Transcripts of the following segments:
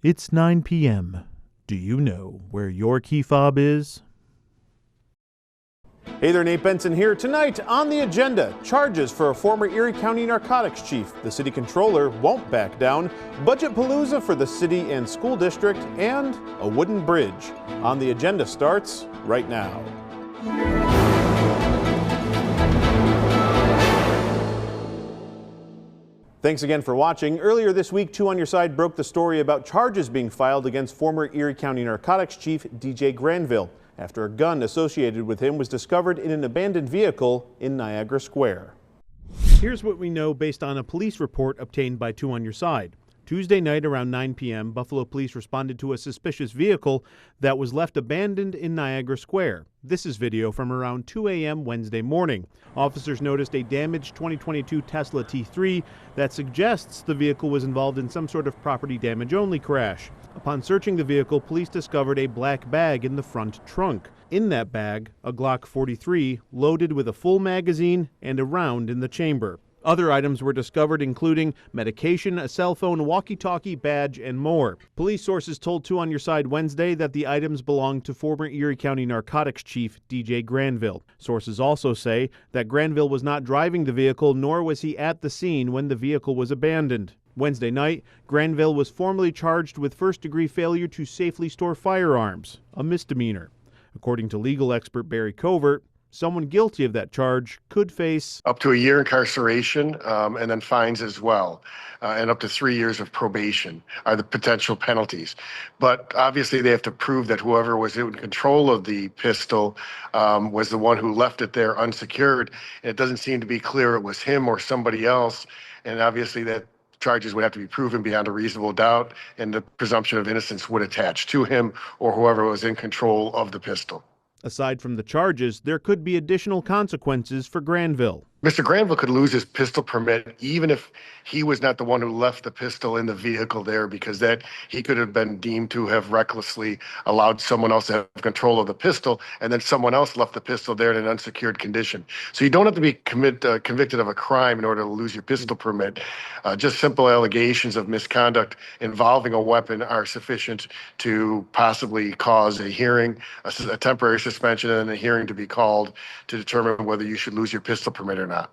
It's 9 p.m. Do you know where your key fob is? Hey there, Nate Benson here. Tonight on the agenda, charges for a former Erie County narcotics chief. The city controller won't back down. Budget palooza for the city and school district, and a wooden bridge. On the agenda starts right now. Thanks again for watching. Earlier this week, Two on Your Side broke the story about charges being filed against former Erie County narcotics chief DJ Granville after a gun associated with him was discovered in an abandoned vehicle in Niagara Square. Here's what we know based on a police report obtained by Two on Your Side. Tuesday night around 9 p.m., Buffalo police responded to a suspicious vehicle that was left abandoned in Niagara Square. This is video from around 2 a.m. Wednesday morning. Officers noticed a damaged 2022 Tesla T3 that suggests the vehicle was involved in some sort of property damage-only crash. Upon searching the vehicle, police discovered a black bag in the front trunk. In that bag, a Glock 43 loaded with a full magazine and a round in the chamber. Other items were discovered, including medication, a cell phone, walkie-talkie, badge, and more. Police sources told Two on Your Side Wednesday that the items belonged to former Erie County narcotics chief DJ Granville. Sources also say that Granville was not driving the vehicle, nor was he at the scene when the vehicle was abandoned. Wednesday night, Granville was formally charged with first-degree failure to safely store firearms, a misdemeanor. According to legal expert Barry Covert, someone guilty of that charge could face up to a year incarceration and then fines as well, and up to 3 years of probation are the potential penalties. But obviously they have to prove that whoever was in control of the pistol was the one who left it there unsecured. And it doesn't seem to be clear it was him or somebody else. And obviously that charges would have to be proven beyond a reasonable doubt, and the presumption of innocence would attach to him or whoever was in control of the pistol. Aside from the charges, there could be additional consequences for Granville. Mr. Granville could lose his pistol permit even if he was not the one who left the pistol in the vehicle there, because that he could have been deemed to have recklessly allowed someone else to have control of the pistol, and then someone else left the pistol there in an unsecured condition. So you don't have to be convicted of a crime in order to lose your pistol permit. Just simple allegations of misconduct involving a weapon are sufficient to possibly cause a hearing, a temporary suspension, and a hearing to be called to determine whether you should lose your pistol permit or not.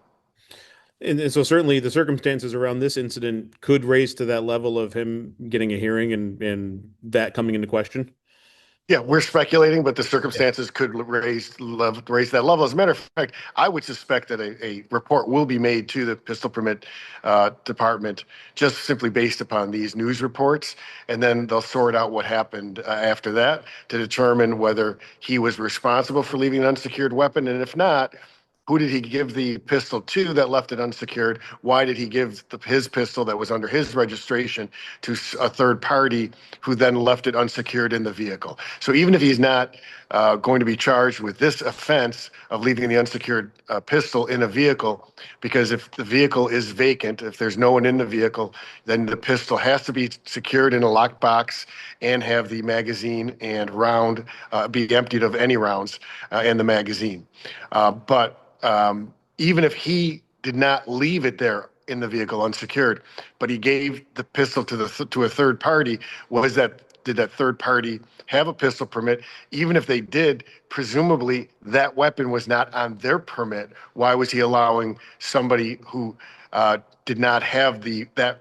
And so certainly the circumstances around this incident could raise to that level of him getting a hearing and that coming into question. Yeah, we're speculating, but the circumstances could raise that level. As a matter of fact, I would suspect that a report will be made to the pistol permit department just simply based upon these news reports, and then they'll sort out what happened after that to determine whether he was responsible for leaving an unsecured weapon, and if not, who did he give the pistol to that left it unsecured? Why did he give his pistol that was under his registration to a third party who then left it unsecured in the vehicle? So even if he's not going to be charged with this offense of leaving the unsecured pistol in a vehicle, because if the vehicle is vacant, if there's no one in the vehicle, then the pistol has to be secured in a locked box and have the magazine and round be emptied of any rounds and the magazine. But even if he did not leave it there in the vehicle unsecured, but he gave the pistol to a third party, did that third party have a pistol permit? Even if they did, presumably that weapon was not on their permit. Why was he allowing somebody who did not have that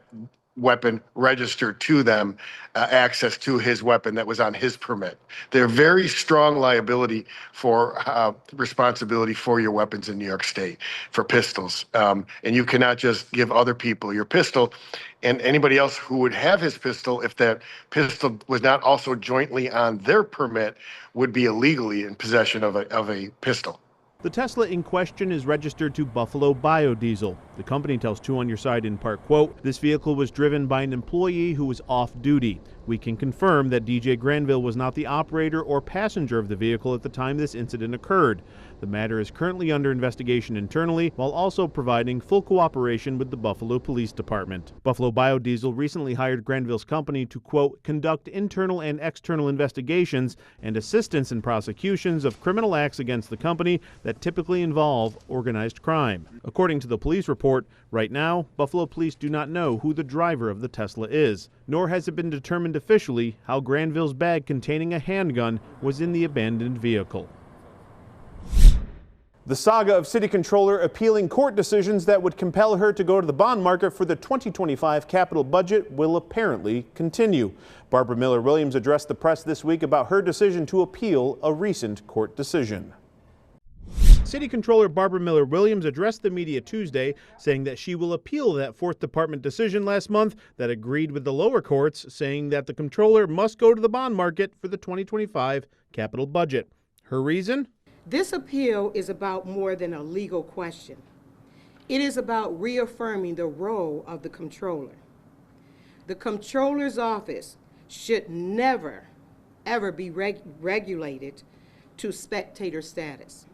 weapon registered to them access to his weapon that was on his permit? They're very strong liability for responsibility for your weapons in New York State for pistols. And you cannot just give other people your pistol, and anybody else who would have his pistol, if that pistol was not also jointly on their permit, would be illegally in possession of a pistol. The Tesla in question is registered to Buffalo Biodiesel. The company tells Two on Your Side in part, quote, "This vehicle was driven by an employee who was off duty. We can confirm that DJ Granville was not the operator or passenger of the vehicle at the time this incident occurred. The matter is currently under investigation internally, while also providing full cooperation with the Buffalo Police Department." Buffalo Biodiesel recently hired Granville's company to, quote, "conduct internal and external investigations and assistance in prosecutions of criminal acts against the company that typically involve organized crime." According to the police report, report. Right now, Buffalo police do not know who the driver of the Tesla is, nor has it been determined officially how Granville's bag containing a handgun was in the abandoned vehicle. The saga of city controller appealing court decisions that would compel her to go to the bond market for the 2025 capital budget will apparently continue. Barbara Miller-Williams addressed the press this week about her decision to appeal a recent court decision. City Controller Barbara Miller-Williams addressed the media Tuesday, saying that she will appeal that 4th Department decision last month that agreed with the lower courts, saying that the controller must go to the bond market for the 2025 capital budget. Her reason? This appeal is about more than a legal question. It is about reaffirming the role of the controller. The controller's office should never, ever be regulated to spectator status.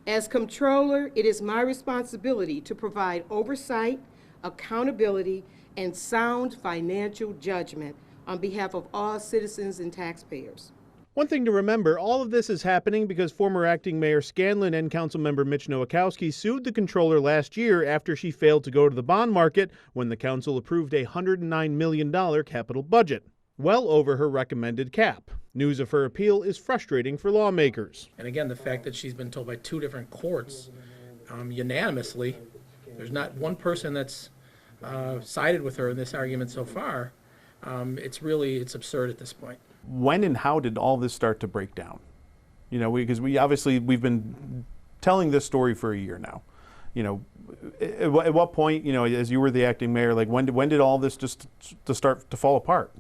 As controller, it is my responsibility to provide oversight, accountability, and sound financial judgment on behalf of all citizens and taxpayers. One thing to remember, all of this is happening because former acting Mayor Scanlon and Councilmember Mitch Nowakowski sued the controller last year after she failed to go to the bond market when the council approved a $109 million capital budget, well over her recommended cap. News of her appeal is frustrating for lawmakers. And again, the fact that she's been told by 2 different courts unanimously, there's not one person that's sided with her in this argument so far. It's absurd at this point. When and how did all this start to break down? You know, because we've been telling this story for a year now. You know, at what point, you know, as you were the acting mayor, like when did all this just to start to fall apart?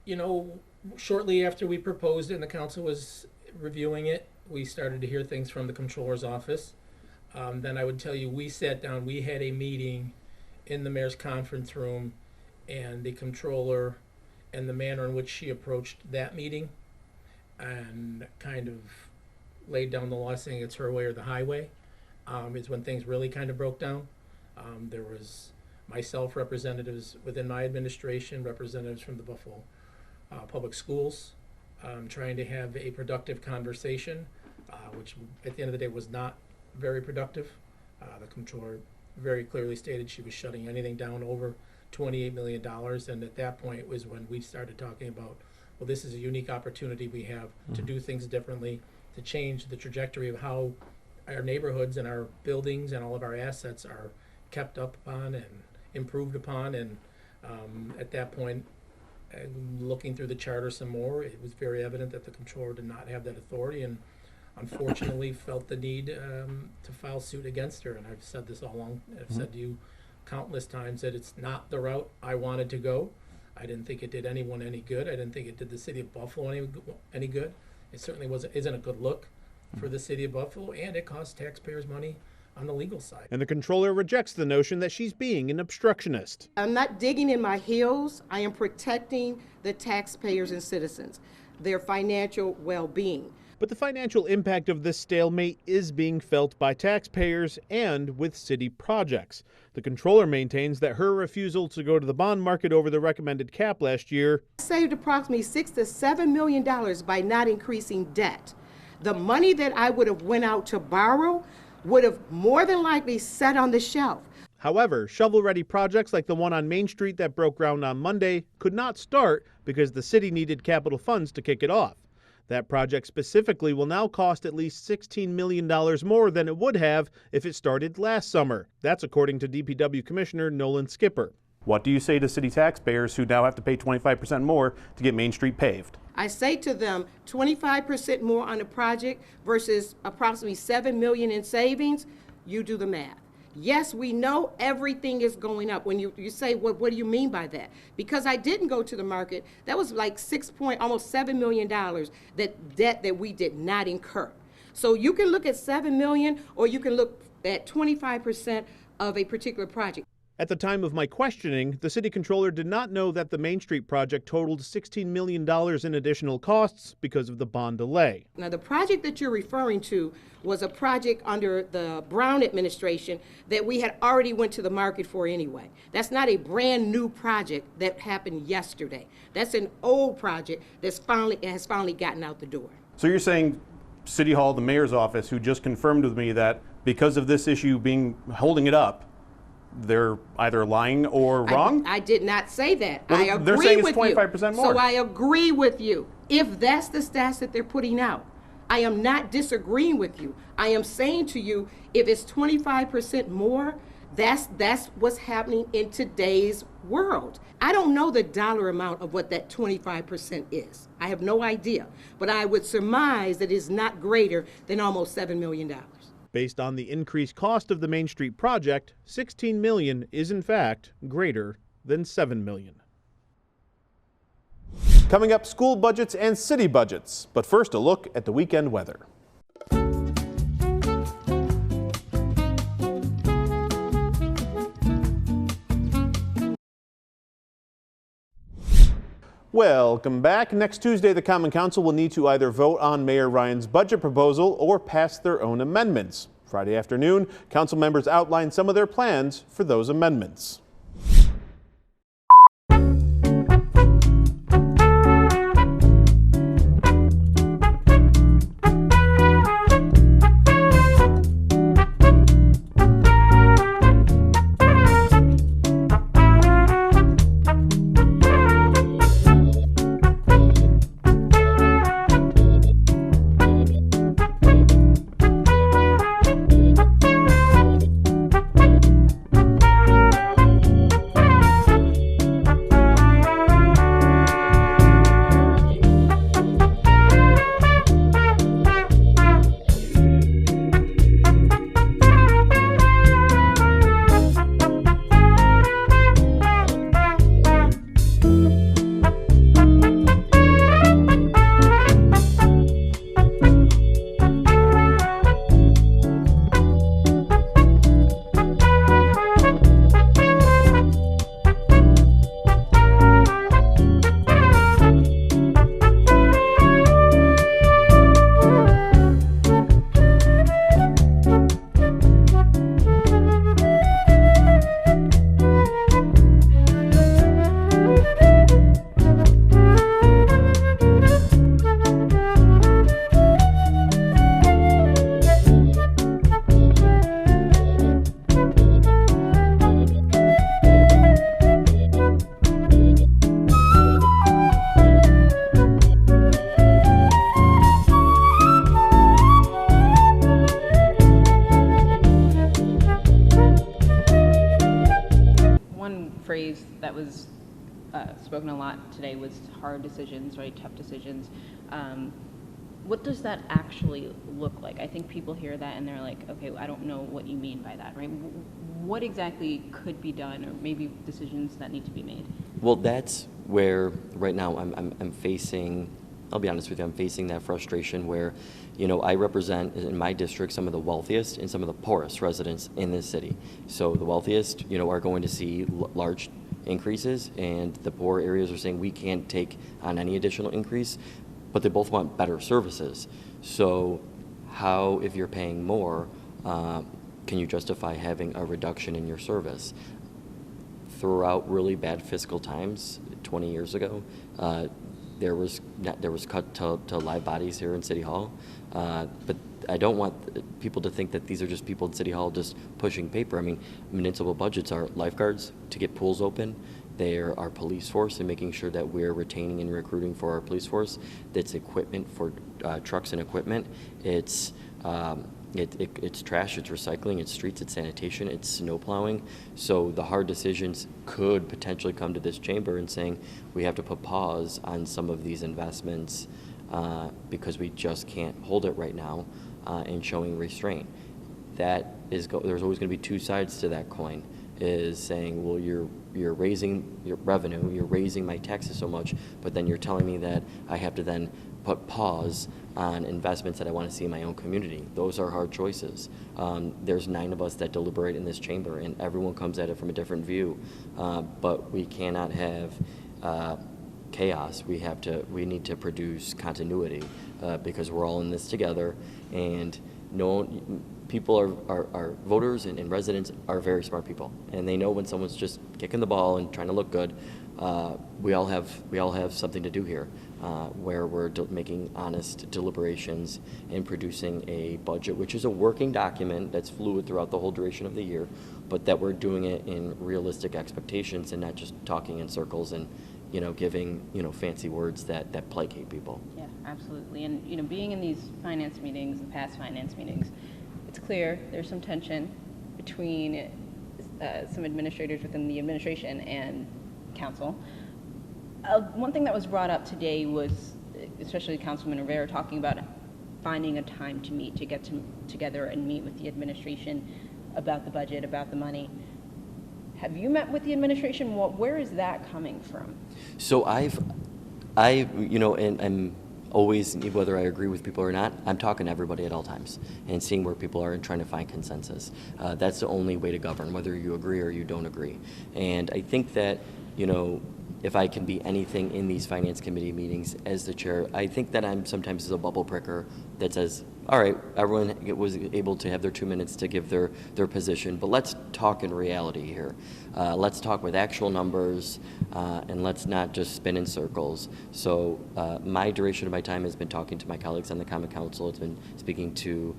You know, shortly after we proposed it and the council was reviewing it, we started to hear things from the controller's office. Then I would tell you, we sat down, we had a meeting in the mayor's conference room, and the controller and the manner in which she approached that meeting and kind of laid down the law saying it's her way or the highway is when things really kind of broke down. There was myself, representatives within my administration, representatives from the Buffalo Public Schools, trying to have a productive conversation, which at the end of the day was not very productive. The controller very clearly stated she was shutting anything down over $28 million, and at that point was when we started talking about, well, this is a unique opportunity we have to do things differently, to change the trajectory of how our neighborhoods and our buildings and all of our assets are kept up upon and improved upon. And at that point, looking through the charter some more, it was very evident that the controller did not have that authority, and unfortunately felt the need to file suit against her. And I've said this all along. I've said to you countless times that it's not the route I wanted to go. I didn't think it did anyone any good. I didn't think it did the city of Buffalo any good. It certainly isn't a good look for the city of Buffalo, and it costs taxpayers money on the legal side. And the controller rejects the notion that she's being an obstructionist. I'm not digging in my heels. I am protecting the taxpayers and citizens, their financial well-being. But the financial impact of this stalemate is being felt by taxpayers and with city projects. The controller maintains that her refusal to go to the bond market over the recommended cap last year Saved approximately $6 to $7 million by not increasing debt. The money that I would have went out to borrow would have more than likely sat on the shelf. However, shovel-ready projects like the one on Main Street that broke ground on Monday could not start because the city needed capital funds to kick it off. That project specifically will now cost at least $16 million more than it would have if it started last summer. That's according to DPW Commissioner Nolan Skipper. What do you say to city taxpayers who now have to pay 25% more to get Main Street paved? I say to them, 25% more on the project versus approximately $7 million in savings, you do the math. Yes, we know everything is going up. When you say, what do you mean by that? Because I didn't go to the market, that was like almost $7 million that debt that we did not incur. So you can look at $7 million, or you can look at 25% of a particular project. At the time of my questioning, the city controller did not know that the Main Street project totaled $16 million in additional costs because of the bond delay. Now, the project that you're referring to was a project under the Brown administration that we had already went to the market for anyway. That's not a brand new project that happened yesterday. That's an old project has finally gotten out the door. So you're saying City Hall, the mayor's office, who just confirmed with me that because of this issue holding it up, they're either lying or wrong? I did not say that. Well, I agree they're saying it's with you. 25% more. So I agree with you. If that's the stats that they're putting out, I am not disagreeing with you. I am saying to you, if it's 25% more, that's what's happening in today's world. I don't know the dollar amount of what that 25% is. I have no idea. But I would surmise that it's not greater than almost $7 million. Based on the increased cost of the Main Street project, $16 million is in fact greater than $7 million. Coming up, school budgets and city budgets. But first, a look at the weekend weather. Welcome back. Next Tuesday, the Common Council will need to either vote on Mayor Ryan's budget proposal or pass their own amendments. Friday afternoon, council members outlined some of their plans for those amendments. Phrase that was spoken a lot today was hard decisions, right? Tough decisions. What does that actually look like? I think people hear that and they're like, okay, I don't know what you mean by that, right? What exactly could be done, or maybe decisions that need to be made? Well, that's where right now I'm facing, I'll be honest with you, I'm facing that frustration where, you know, I represent in my district some of the wealthiest and some of the poorest residents in this city. So the wealthiest, you know, are going to see large increases, and the poor areas are saying we can't take on any additional increase, but they both want better services. So how, if you're paying more, can you justify having a reduction in your service? Throughout really bad fiscal times 20 years ago, there was cut to live bodies here in City Hall, but I don't want people to think that these are just people in City Hall just pushing paper. I mean, municipal budgets are lifeguards to get pools open. They're our police force and making sure that we're retaining and recruiting for our police force. That's equipment for trucks and equipment. It's trash, it's recycling, it's streets, it's sanitation, it's snow plowing. So the hard decisions could potentially come to this chamber and saying we have to put pause on some of these investments because we just can't hold it right now, and showing restraint. That is, there's always going to be two sides to that coin. Is saying, well, you're raising your revenue, you're raising my taxes so much, but then you're telling me that I have to then put pause on investments that I want to see in my own community. Those are hard choices. There's 9 of us that deliberate in this chamber, and everyone comes at it from a different view. But we cannot have chaos. We need to produce continuity because we're all in this together, and people are voters and residents are very smart people, and they know when someone's just kicking the ball and trying to look good. We all have something to do here. where we're making honest deliberations and producing a budget, which is a working document that's fluid throughout the whole duration of the year, but that we're doing it in realistic expectations and not just talking in circles and, giving, fancy words that placate people. Yeah, absolutely. And, being in these finance meetings and past finance meetings, it's clear there's some tension between some administrators within the administration and council. One thing that was brought up today was, especially Councilman Rivera, talking about finding a time to meet, to get together and meet with the administration about the budget, about the money. Have you met with the administration? Where is that coming from? So and I'm always, whether I agree with people or not, I'm talking to everybody at all times and seeing where people are and trying to find consensus. That's the only way to govern, whether you agree or you don't agree. And I think that, if I can be anything in these finance committee meetings as the chair, I think that I'm sometimes a bubble pricker that says, all right, everyone was able to have their 2 minutes to give their position, but let's talk in reality here. Let's talk with actual numbers, and let's not just spin in circles. So my duration of my time has been talking to my colleagues on the Common Council. It's been speaking to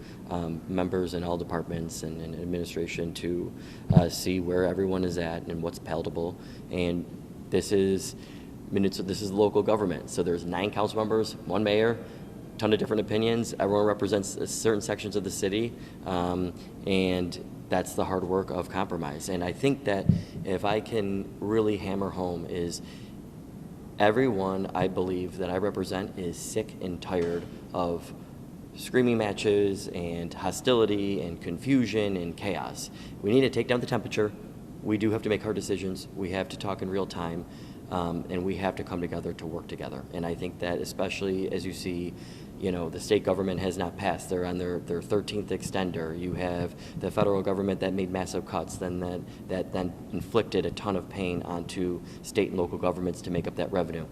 members in all departments and administration to see where everyone is at and what's palatable. And this is local government. So there's 9 council members, 1 mayor, ton of different opinions. Everyone represents certain sections of the city, and that's the hard work of compromise. And I think that if I can really hammer home is everyone I believe that I represent is sick and tired of screaming matches and hostility and confusion and chaos. We need to take down the temperature. We do have to make hard decisions. We have to talk in real time, and we have to come together to work together. And I think that especially as you see, the state government has not passed. They're on their 13th extender. You have the federal government that made massive cuts, that then inflicted a ton of pain onto state and local governments to make up that revenue.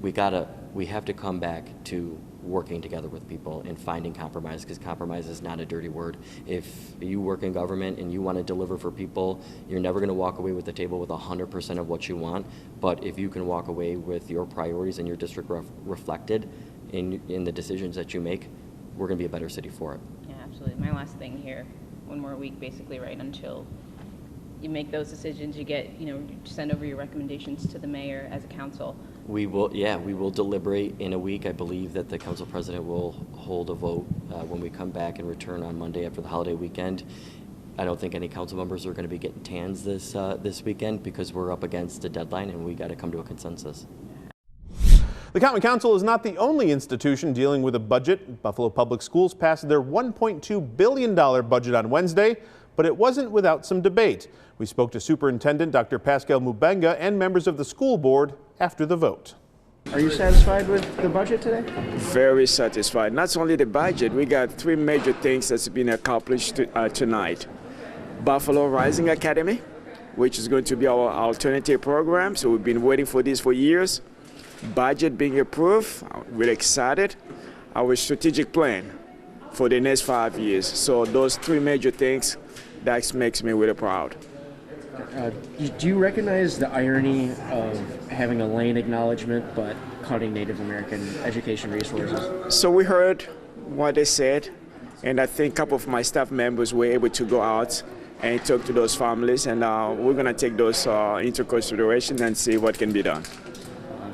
We have to come back to working together with people and finding compromise, because compromise is not a dirty word. If you work in government and you want to deliver for people, you're never going to walk away with the table with 100% of what you want. But if you can walk away with your priorities and your district reflected in the decisions that you make, we're going to be a better city for it. Yeah, absolutely. My last thing here, 1 more week basically, right, until you make those decisions, you get, send over your recommendations to the mayor as a council. We will deliberate in a week. I believe that the council president will hold a vote when we come back and return on Monday after the holiday weekend. I don't think any council members are going to be getting tans this weekend because we're up against a deadline and we got to come to a consensus. The Common Council is not the only institution dealing with a budget. Buffalo Public Schools passed their $1.2 billion budget on Wednesday, but it wasn't without some debate. We spoke to Superintendent Dr. Pascal Mubenga and members of the school board after the vote. Are you satisfied with the budget today? Very satisfied. Not only the budget, we got 3 major things that's been accomplished tonight. Buffalo Rising Academy, which is going to be our alternative program. So we've been waiting for this for years. Budget being approved, we're excited. Our strategic plan for the next 5 years. So those 3 major things, that makes me really proud. Do you recognize the irony of having a lane acknowledgement but cutting Native American education resources? So we heard what they said, and I think a couple of my staff members were able to go out and talk to those families, and we're going to take those into consideration and see what can be done.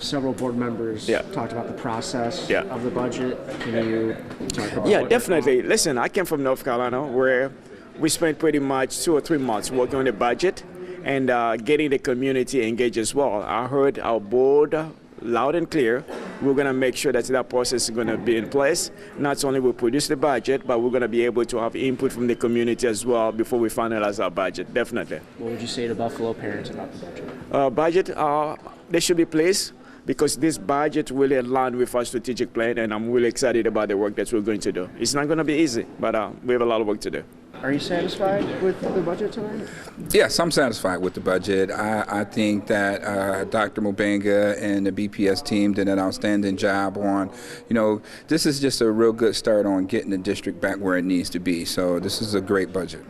Several board members talked about the process of the budget. Can you talk about Yeah, definitely. Listen, I came from North Carolina where we spent pretty much 2 or 3 months working on the budget and getting the community engaged as well. I heard our board loud and clear. We're going to make sure that process is going to be in place. Not only will we produce the budget, but we're going to be able to have input from the community as well before we finalize our budget, definitely. What would you say to Buffalo parents about the budget? They should be pleased, because this budget really aligned with our strategic plan, and I'm really excited about the work that we're going to do. It's not going to be easy, but we have a lot of work to do. Are you satisfied with the budget tonight? Yes, I'm satisfied with the budget. I think that Dr. Mubenga and the BPS team did an outstanding job on, this is just a real good start on getting the district back where it needs to be. So this is a great budget.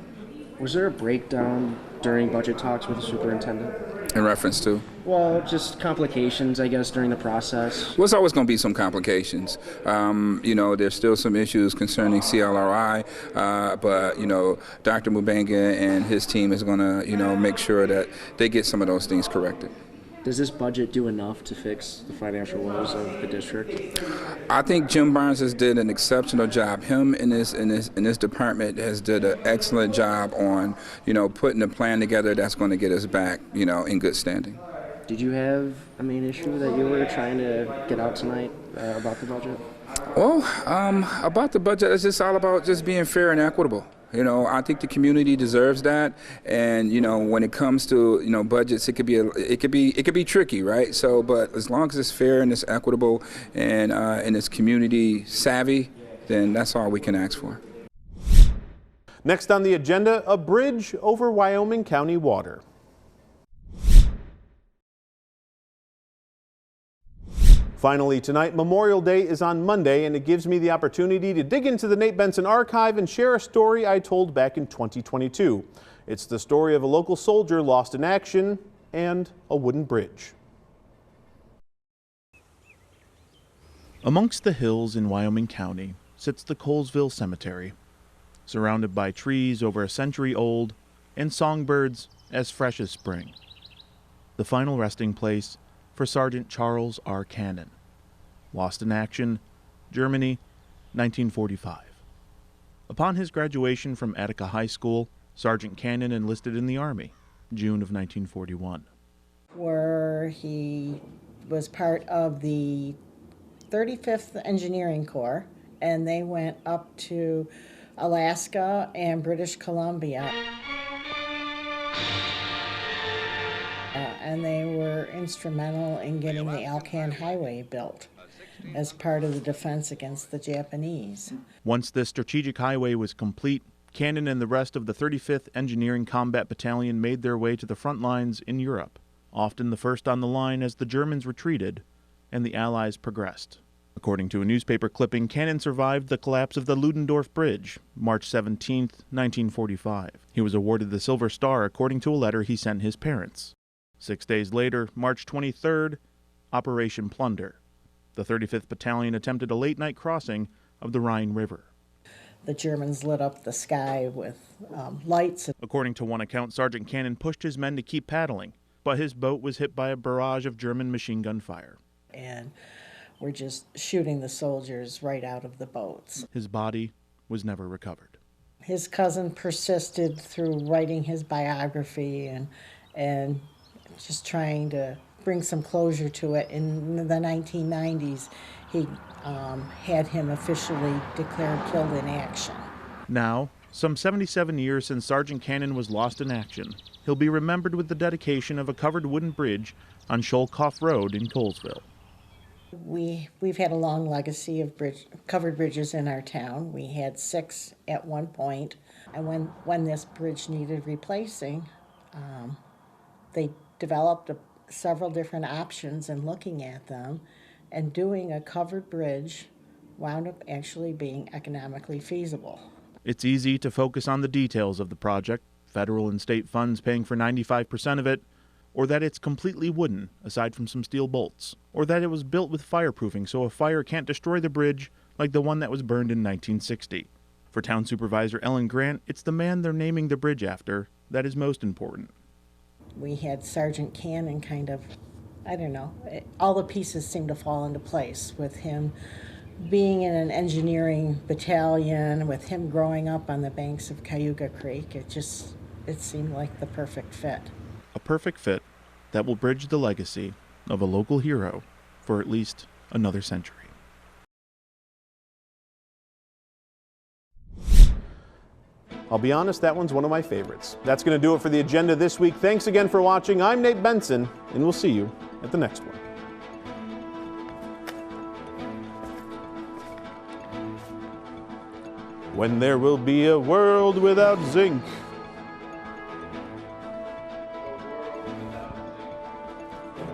Was there a breakdown during budget talks with the superintendent? In reference to? Well, just complications, I guess, during the process. Well, there's always going to be some complications. There's still some issues concerning CLRI, but, Dr. Mubenga and his team is going to, make sure that they get some of those things corrected. Does this budget do enough to fix the financial woes of the district? I think Jim Barnes has did an exceptional job. Him and his department has did an excellent job on, putting a plan together that's going to get us back, in good standing. Did you have a main issue that you were trying to get out tonight about the budget? Well, about the budget, it's just all about just being fair and equitable. I think the community deserves that, and when it comes to budgets, it could be tricky, right? So, but as long as it's fair and it's equitable and it's community savvy, then that's all we can ask for. Next on the agenda, a bridge over Wyoming County water. Finally tonight, Memorial Day is on Monday, and it gives me the opportunity to dig into the Nate Benson archive and share a story I told back in 2022. It's the story of a local soldier lost in action and a wooden bridge. Amongst the hills in Wyoming County sits the Colesville Cemetery, surrounded by trees over a century old and songbirds as fresh as spring. The final resting place for Sergeant Charles R. Cannon. Lost in action, Germany, 1945. Upon his graduation from Attica High School, Sergeant Cannon enlisted in the Army, June of 1941. Where he was part of the 35th Engineering Corps, and they went up to Alaska and British Columbia. And they were instrumental in getting the Alcan Highway built as part of the defense against the Japanese. Once this strategic highway was complete, Cannon and the rest of the 35th Engineering Combat Battalion made their way to the front lines in Europe, often the first on the line as the Germans retreated and the Allies progressed. According to a newspaper clipping, Cannon survived the collapse of the Ludendorff Bridge, March 17, 1945. He was awarded the Silver Star according to a letter he sent his parents. 6 days later, March 23rd, Operation Plunder. The 35th Battalion attempted a late-night crossing of the Rhine River. The Germans lit up the sky with lights. According to one account, Sergeant Cannon pushed his men to keep paddling, but his boat was hit by a barrage of German machine gun fire. And we're just shooting the soldiers right out of the boats. His body was never recovered. His cousin persisted through writing his biography and just trying to bring some closure to it. In the 1990s, he had him officially declared killed in action. Now, some 77 years since Sergeant Cannon was lost in action, he'll be remembered with the dedication of a covered wooden bridge on Sholkoff Road in Colesville. We've had a long legacy of covered bridges in our town. We had 6 at one point, and when this bridge needed replacing, they developed several different options, and looking at them and doing a covered bridge wound up actually being economically feasible. It's easy to focus on the details of the project, federal and state funds paying for 95% of it, or that it's completely wooden, aside from some steel bolts, or that it was built with fireproofing so a fire can't destroy the bridge like the one that was burned in 1960. For Town Supervisor Ellen Grant, it's the man they're naming the bridge after that is most important. We had Sergeant Cannon kind of, I don't know, all the pieces seemed to fall into place with him being in an engineering battalion, with him growing up on the banks of Cayuga Creek. It seemed like the perfect fit. A perfect fit that will bridge the legacy of a local hero for at least another century. I'll be honest, that one's one of my favorites. That's going to do it for the agenda this week. Thanks again for watching. I'm Nate Benson, and we'll see you at the next one. When there will be a world without zinc,